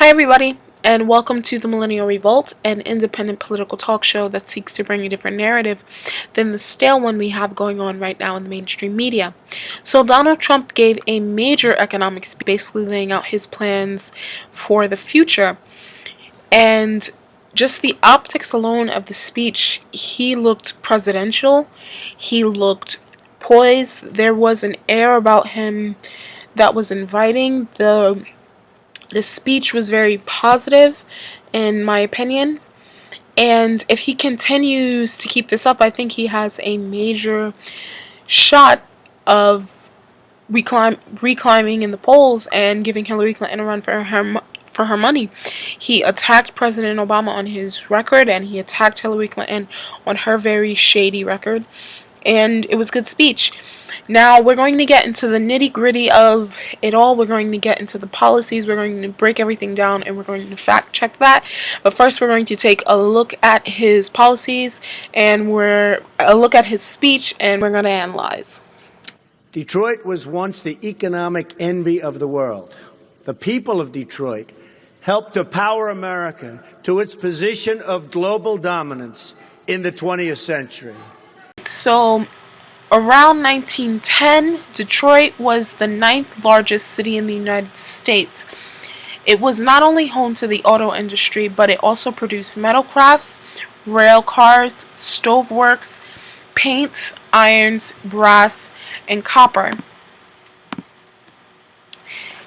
Hi, everybody, and welcome to the Millennial Revolt, an independent political talk show that seeks to bring a different narrative than the stale one we have going on right now in the mainstream media. So, Donald Trump gave a major economic speech, basically laying out his plans for the future. And just the optics alone of the speech, he looked presidential, he looked poised, there was an air about him that was inviting. The speech was very positive, in my opinion. And if he continues to keep this up, I think he has a major shot of reclimbing in the polls and giving Hillary Clinton a run for her money. He attacked President Obama on his record, and he attacked Hillary Clinton on her very shady record. And it was good speech. Now we're going to get into the nitty-gritty of it all. We're going to get into the policies. We're going to break everything down, and we're going to fact check that. But first, we're going to take a look at his policies, and a look at his speech, and we're going to analyze. Detroit was once the economic envy of the world. The people of Detroit helped to power America to its position of global dominance in the 20th century. So, around 1910, Detroit was the 9th largest city in the United States. It was not only home to the auto industry, but it also produced metal crafts, rail cars, stove works, paints, irons, brass, and copper.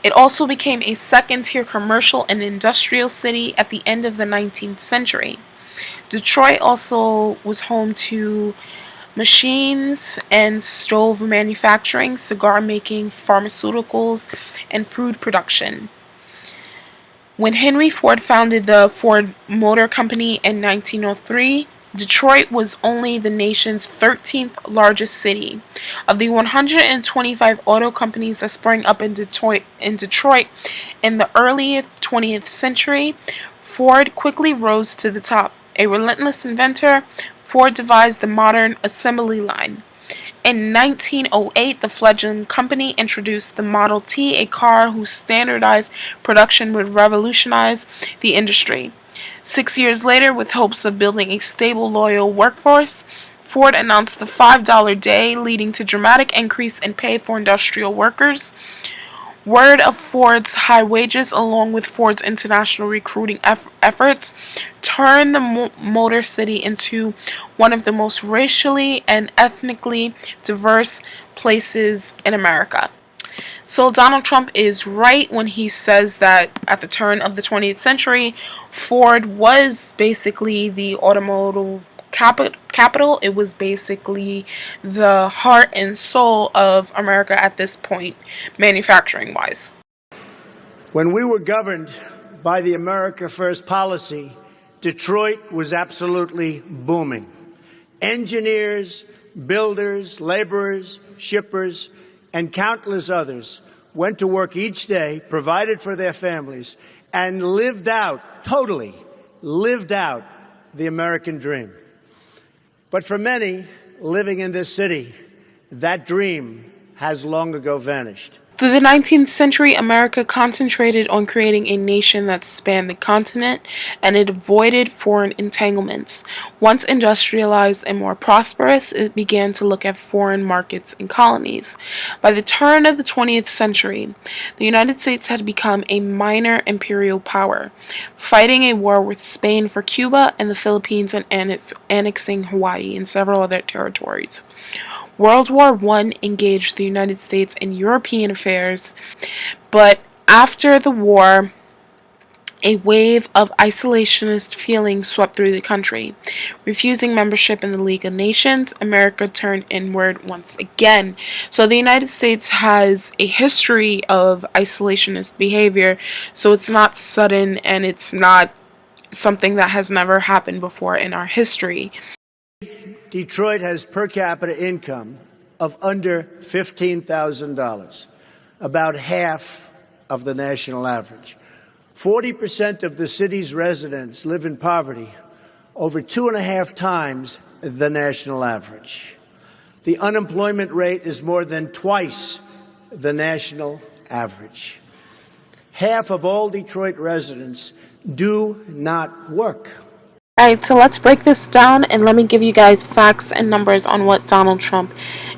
It also became a second-tier commercial and industrial city at the end of the 19th century. Detroit also was home to machines and stove manufacturing, cigar making, pharmaceuticals, and food production. When Henry Ford founded the Ford Motor Company in 1903, Detroit was only the nation's 13th largest city. Of the 125 auto companies that sprang up in Detroit in the early 20th century, Ford quickly rose to the top. A relentless inventor, Ford devised the modern assembly line. In 1908, the fledgling company introduced the Model T, a car whose standardized production would revolutionize the industry. 6 years later, with hopes of building a stable, loyal workforce, Ford announced the $5 day, leading to dramatic increase in pay for industrial workers. Word of Ford's high wages, along with Ford's international recruiting efforts, turned the Motor City into one of the most racially and ethnically diverse places in America. So Donald Trump is right when he says that at the turn of the 20th century, Ford was basically the automotive capital. It was basically the heart and soul of America at this point, manufacturing-wise. When we were governed by the America First policy, Detroit was absolutely booming. Engineers, builders, laborers, shippers, and countless others went to work each day, provided for their families, and totally lived out the American dream. But for many living in this city, that dream has long ago vanished. Through the 19th century, America concentrated on creating a nation that spanned the continent, and it avoided foreign entanglements. Once industrialized and more prosperous, it began to look at foreign markets and colonies. By the turn of the 20th century, the United States had become a minor imperial power, fighting a war with Spain for Cuba and the Philippines, and annexing Hawaii and several other territories. World War I engaged the United States in European affairs, but after the war, a wave of isolationist feelings swept through the country. Refusing membership in the League of Nations, America turned inward once again. So the United States has a history of isolationist behavior, so it's not sudden and it's not something that has never happened before in our history. Detroit has per capita income of under $15,000, about half of the national average. 40% of the city's residents live in poverty, over 2.5 times the national average. The unemployment rate is more than twice the national average. half of all Detroit residents do not work. Alright, so let's break this down and let me give you guys facts and numbers on what Donald Trump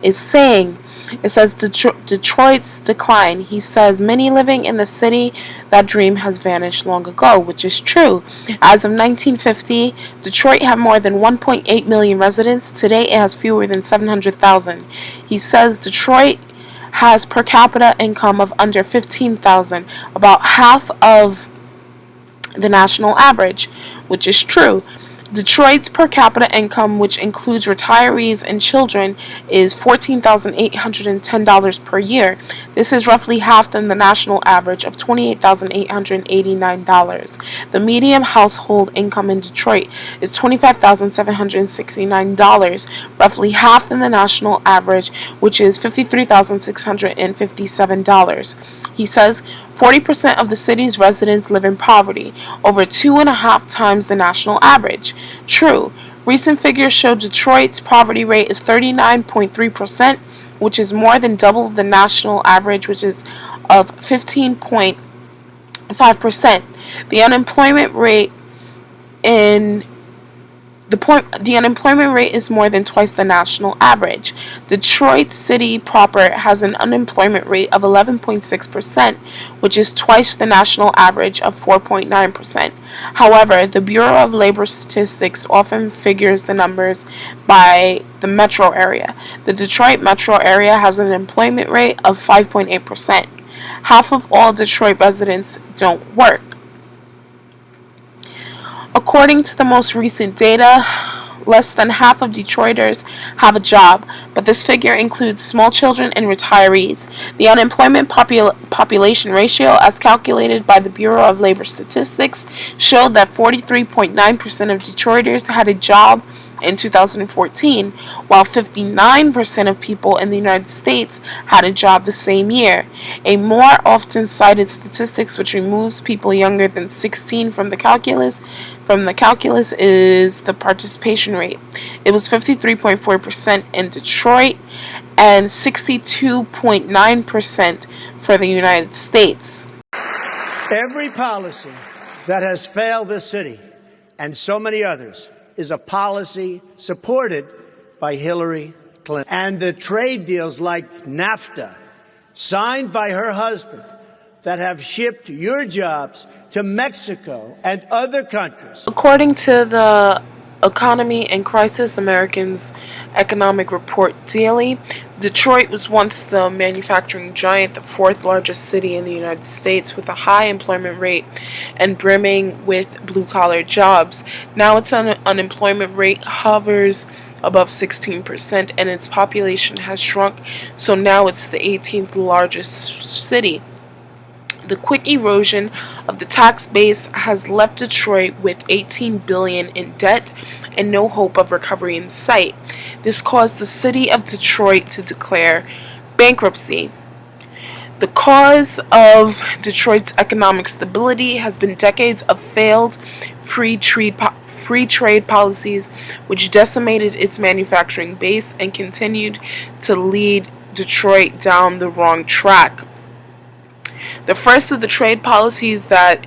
is saying. It says Detroit's decline. He says many living in the city, that dream has vanished long ago, which is true. As of 1950, Detroit had more than 1.8 million residents. Today it has fewer than 700,000. He says Detroit has per capita income of under 15,000, about half of the national average, which is true. Detroit's per capita income, which includes retirees and children, is $14,810 per year. This is roughly half than the national average of $28,889. The median household income in Detroit is $25,769, roughly half than the national average, which is $53,657. He says 40% of the city's residents live in poverty, over 2.5 times the national average. True, recent figures show Detroit's poverty rate is 39.3%, which is more than double the national average, which is of 15.5%. The unemployment rate is more than twice the national average. Detroit City proper has an unemployment rate of 11.6%, which is twice the national average of 4.9%. However, the Bureau of Labor Statistics often figures the numbers by the metro area. The Detroit metro area has an employment rate of 5.8%. Half of all Detroit residents don't work. According to the most recent data, less than half of Detroiters have a job, but this figure includes small children and retirees. The unemployment population ratio, as calculated by the Bureau of Labor Statistics, showed that 43.9% of Detroiters had a job in 2014, while 59% of people in the United States had a job the same year. A more often cited statistics which removes people younger than 16 from the calculus is the participation rate. It was 53.4% in Detroit and 62.9% for the United States. Every policy that has failed this city and so many others is a policy supported by Hillary Clinton. And the trade deals like Nafta, signed by her husband, that have shipped your jobs to Mexico and other countries. According to the Economy in Crisis Americans Economic Report Daily, Detroit was once the manufacturing giant, the fourth largest city in the United States, with a high employment rate and brimming with blue-collar jobs. Now its unemployment rate hovers above 16%, and its population has shrunk, so now it's the 18th largest city. The quick erosion of the tax base has left Detroit with $18 billion in debt and no hope of recovery in sight. This caused the city of Detroit to declare bankruptcy. The cause of Detroit's economic stability has been decades of failed free trade policies, which decimated its manufacturing base and continued to lead Detroit down the wrong track. The first of the trade policies that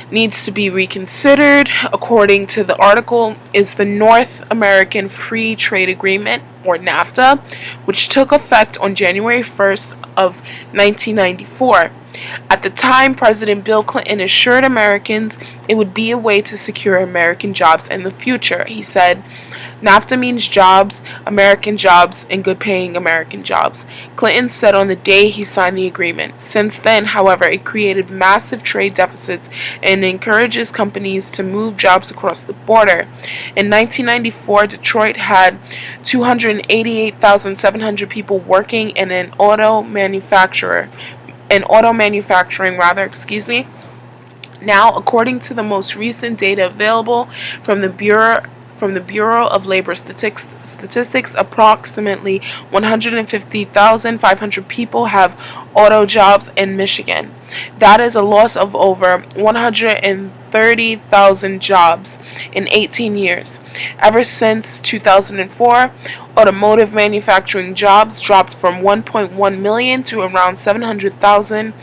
needs to be reconsidered, according to the article, is the North American Free Trade Agreement, or Nafta, which took effect on January 1st of 1994. At the time, President Bill Clinton assured Americans it would be a way to secure American jobs in the future. He said, "NAFTA means jobs, American jobs, and good-paying American jobs," Clinton said on the day he signed the agreement. Since then, however, it created massive trade deficits and encourages companies to move jobs across the border. In 1994, Detroit had 288,700 people working in auto manufacturing. Now, according to the most recent data available from the Bureau of Labor Statistics, approximately 150,500 people have auto jobs in Michigan. That is a loss of over 130,000 jobs in 18 years. Ever since 2004, automotive manufacturing jobs dropped from 1.1 million to around 700,000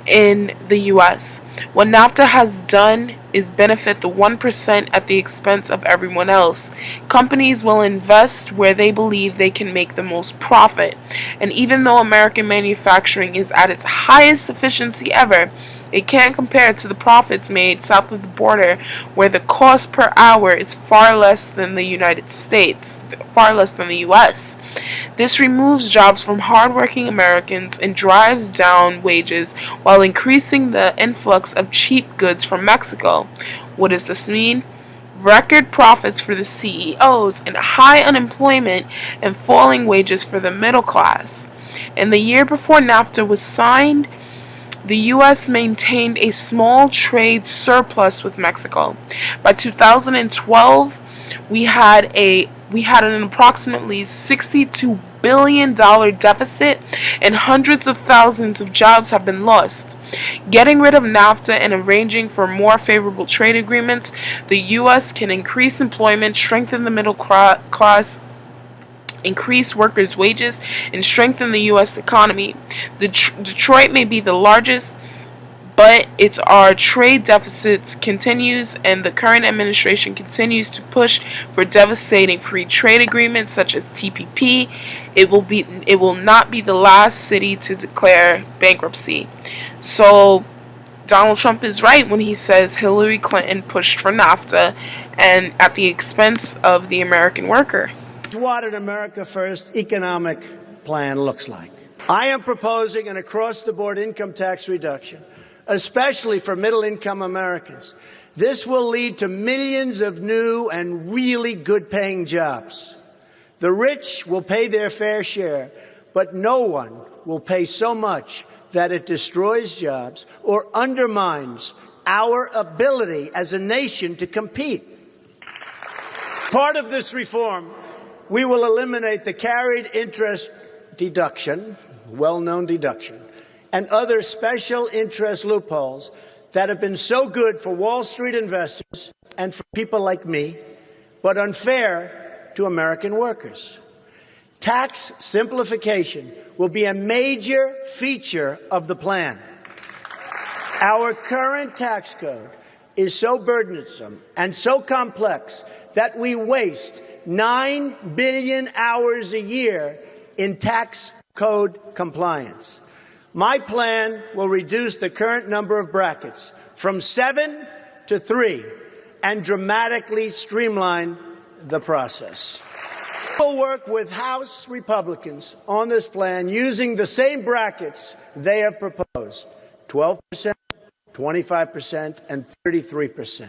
in the US. What NAFTA has done is benefit the 1% at the expense of everyone else. Companies will invest where they believe they can make the most profit. And even though American manufacturing is at its highest efficiency ever, it can't compare to the profits made south of the border, where the cost per hour is far less than the United States, far less than the US. This removes jobs from hardworking Americans and drives down wages while increasing the influx of cheap goods from Mexico. What does this mean? Record profits for the CEOs and high unemployment and falling wages for the middle class. In the year before NAFTA was signed, the U.S. maintained a small trade surplus with Mexico. By 2012, we had an approximately $62 billion deficit, and hundreds of thousands of jobs have been lost. Getting rid of NAFTA and arranging for more favorable trade agreements, the U.S. can increase employment, strengthen the middle class, increase workers' wages, and strengthen the U.S. economy. Detroit may be the largest, but it's our trade deficits continues, and the current administration continues to push for devastating free trade agreements such as TPP. It will not be the last city to declare bankruptcy. So Donald Trump is right when he says Hillary Clinton pushed for NAFTA and at the expense of the American worker. What an America First economic plan looks like. I am proposing an across-the-board income tax reduction, especially for middle-income Americans. This will lead to millions of new and really good-paying jobs. The rich will pay their fair share, but no one will pay so much that it destroys jobs or undermines our ability as a nation to compete. Part of this reform, we will eliminate the carried interest deduction, well-known deduction, and other special interest loopholes that have been so good for Wall Street investors and for people like me, but unfair to American workers. Tax simplification will be a major feature of the plan. Our current tax code is so burdensome and so complex that we waste 9 billion hours a year in tax code compliance. My plan will reduce the current number of brackets from 7 to 3 and dramatically streamline the process. We'll work with House Republicans on this plan using the same brackets they have proposed: 12%, 25%, and 33%.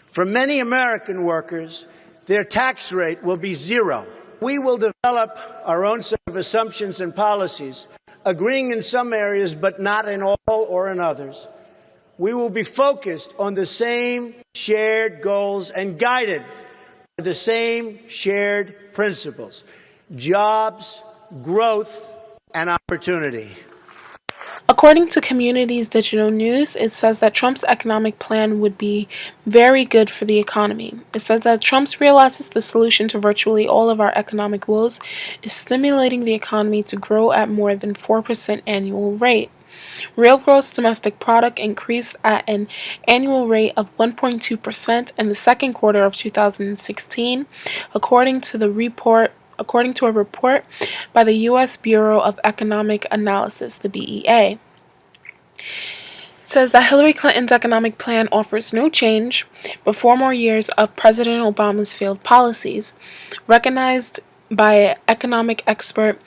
For many American workers, their tax rate will be zero. We will develop our own set of assumptions and policies, agreeing in some areas but not in all or in others. We will be focused on the same shared goals and guided by the same shared principles: jobs, growth, and opportunity. According to Community's Digital News, it says that Trump's economic plan would be very good for the economy. It says that Trump realizes the solution to virtually all of our economic woes is stimulating the economy to grow at more than 4% annual rate. Real gross domestic product increased at an annual rate of 1.2% in the second quarter of 2016, according to a report by the U.S. Bureau of Economic Analysis, the BEA. It says that Hillary Clinton's economic plan offers no change, but 4 more years of President Obama's failed policies. Recognized by economic expert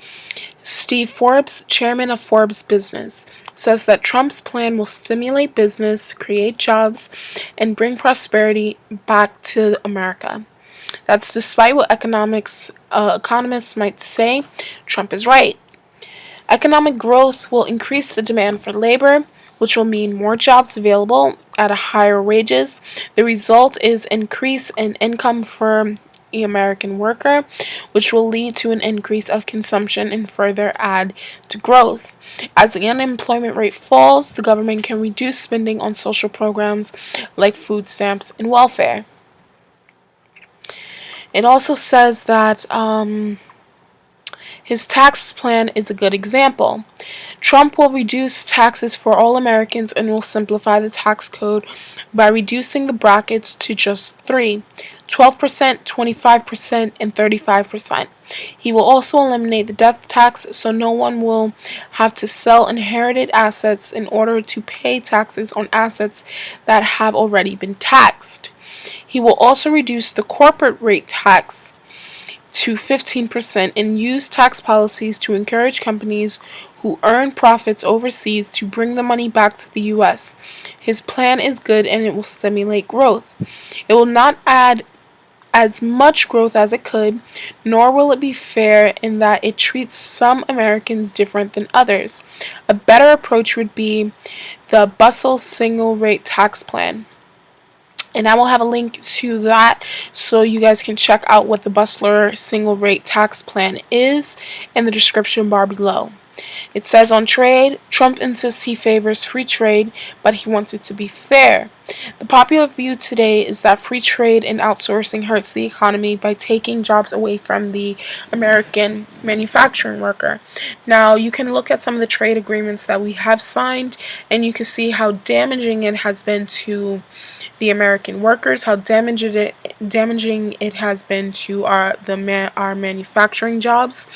Steve Forbes, chairman of Forbes Business, says that Trump's plan will stimulate business, create jobs, and bring prosperity back to America. That's despite what economists might say. Trump is right. Economic growth will increase the demand for labor, which will mean more jobs available at higher wages. The result is increase in income for the American worker, which will lead to an increase of consumption and further add to growth. As the unemployment rate falls, the government can reduce spending on social programs like food stamps and welfare. It also says that His tax plan is a good example. Trump will reduce taxes for all Americans and will simplify the tax code by reducing the brackets to just three: 12%, 25%, and 35%. He will also eliminate the death tax so no one will have to sell inherited assets in order to pay taxes on assets that have already been taxed. He will also reduce the corporate rate tax to 15% and use tax policies to encourage companies who earn profits overseas to bring the money back to the US. His plan is good and it will stimulate growth. It will not add as much growth as it could, nor will it be fair in that it treats some Americans different than others. A better approach would be the Bustler single rate tax plan. And I will have a link to that so you guys can check out what the Bustler single rate tax plan is in the description bar below. It says on trade, Trump insists he favors free trade, but he wants it to be fair. The popular view today is that free trade and outsourcing hurts the economy by taking jobs away from the American manufacturing worker. Now, you can look at some of the trade agreements that we have signed, and you can see how damaging it has been to the American workers, how damaging it has been to our manufacturing jobs.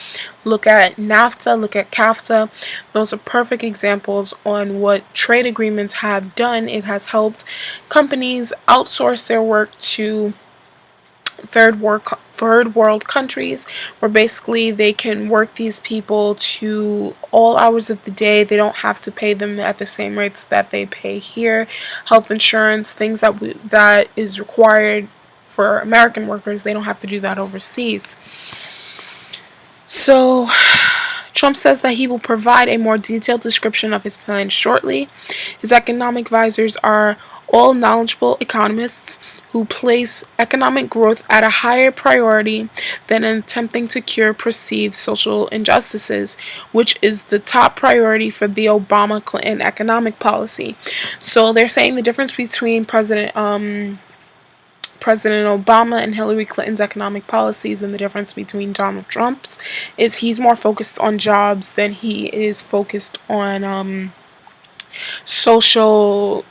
Look at Nafta, look at CAFTA. Those are perfect examples on what trade agreements have done. It has helped companies outsource their work to third world countries, where basically they can work these people to all hours of the day. They don't have to pay them at the same rates that they pay here. Health insurance, things that is required for American workers, they don't have to do that overseas. So Trump says that he will provide a more detailed description of his plan shortly. His economic advisors are all knowledgeable economists who place economic growth at a higher priority than attempting to cure perceived social injustices, which is the top priority for the Obama-Clinton economic policy. So they're saying the difference between President Obama and Hillary Clinton's economic policies and the difference between Donald Trump's is he's more focused on jobs than he is focused on social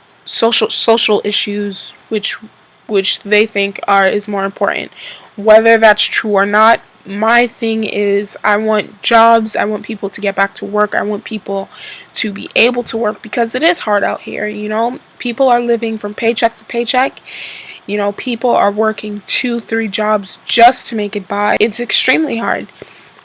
issues, which they think is more important. Whether that's true or not, my thing is I want jobs, I want people to get back to work, I want people to be able to work, because it is hard out here, people are living from paycheck to paycheck. People are working 2-3 jobs just to make it by. It's extremely hard.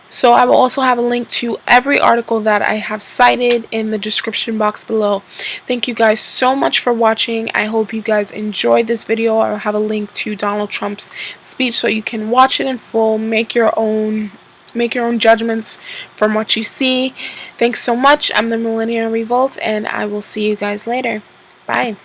So I will also have a link to every article that I have cited in the description box below. Thank you guys so much for watching. I hope you guys enjoyed this video. I will have a link to Donald Trump's speech so you can watch it in full, make your own judgments from what you see. Thanks so much. I'm the Millennial Revolt, and I will see you guys later. Bye.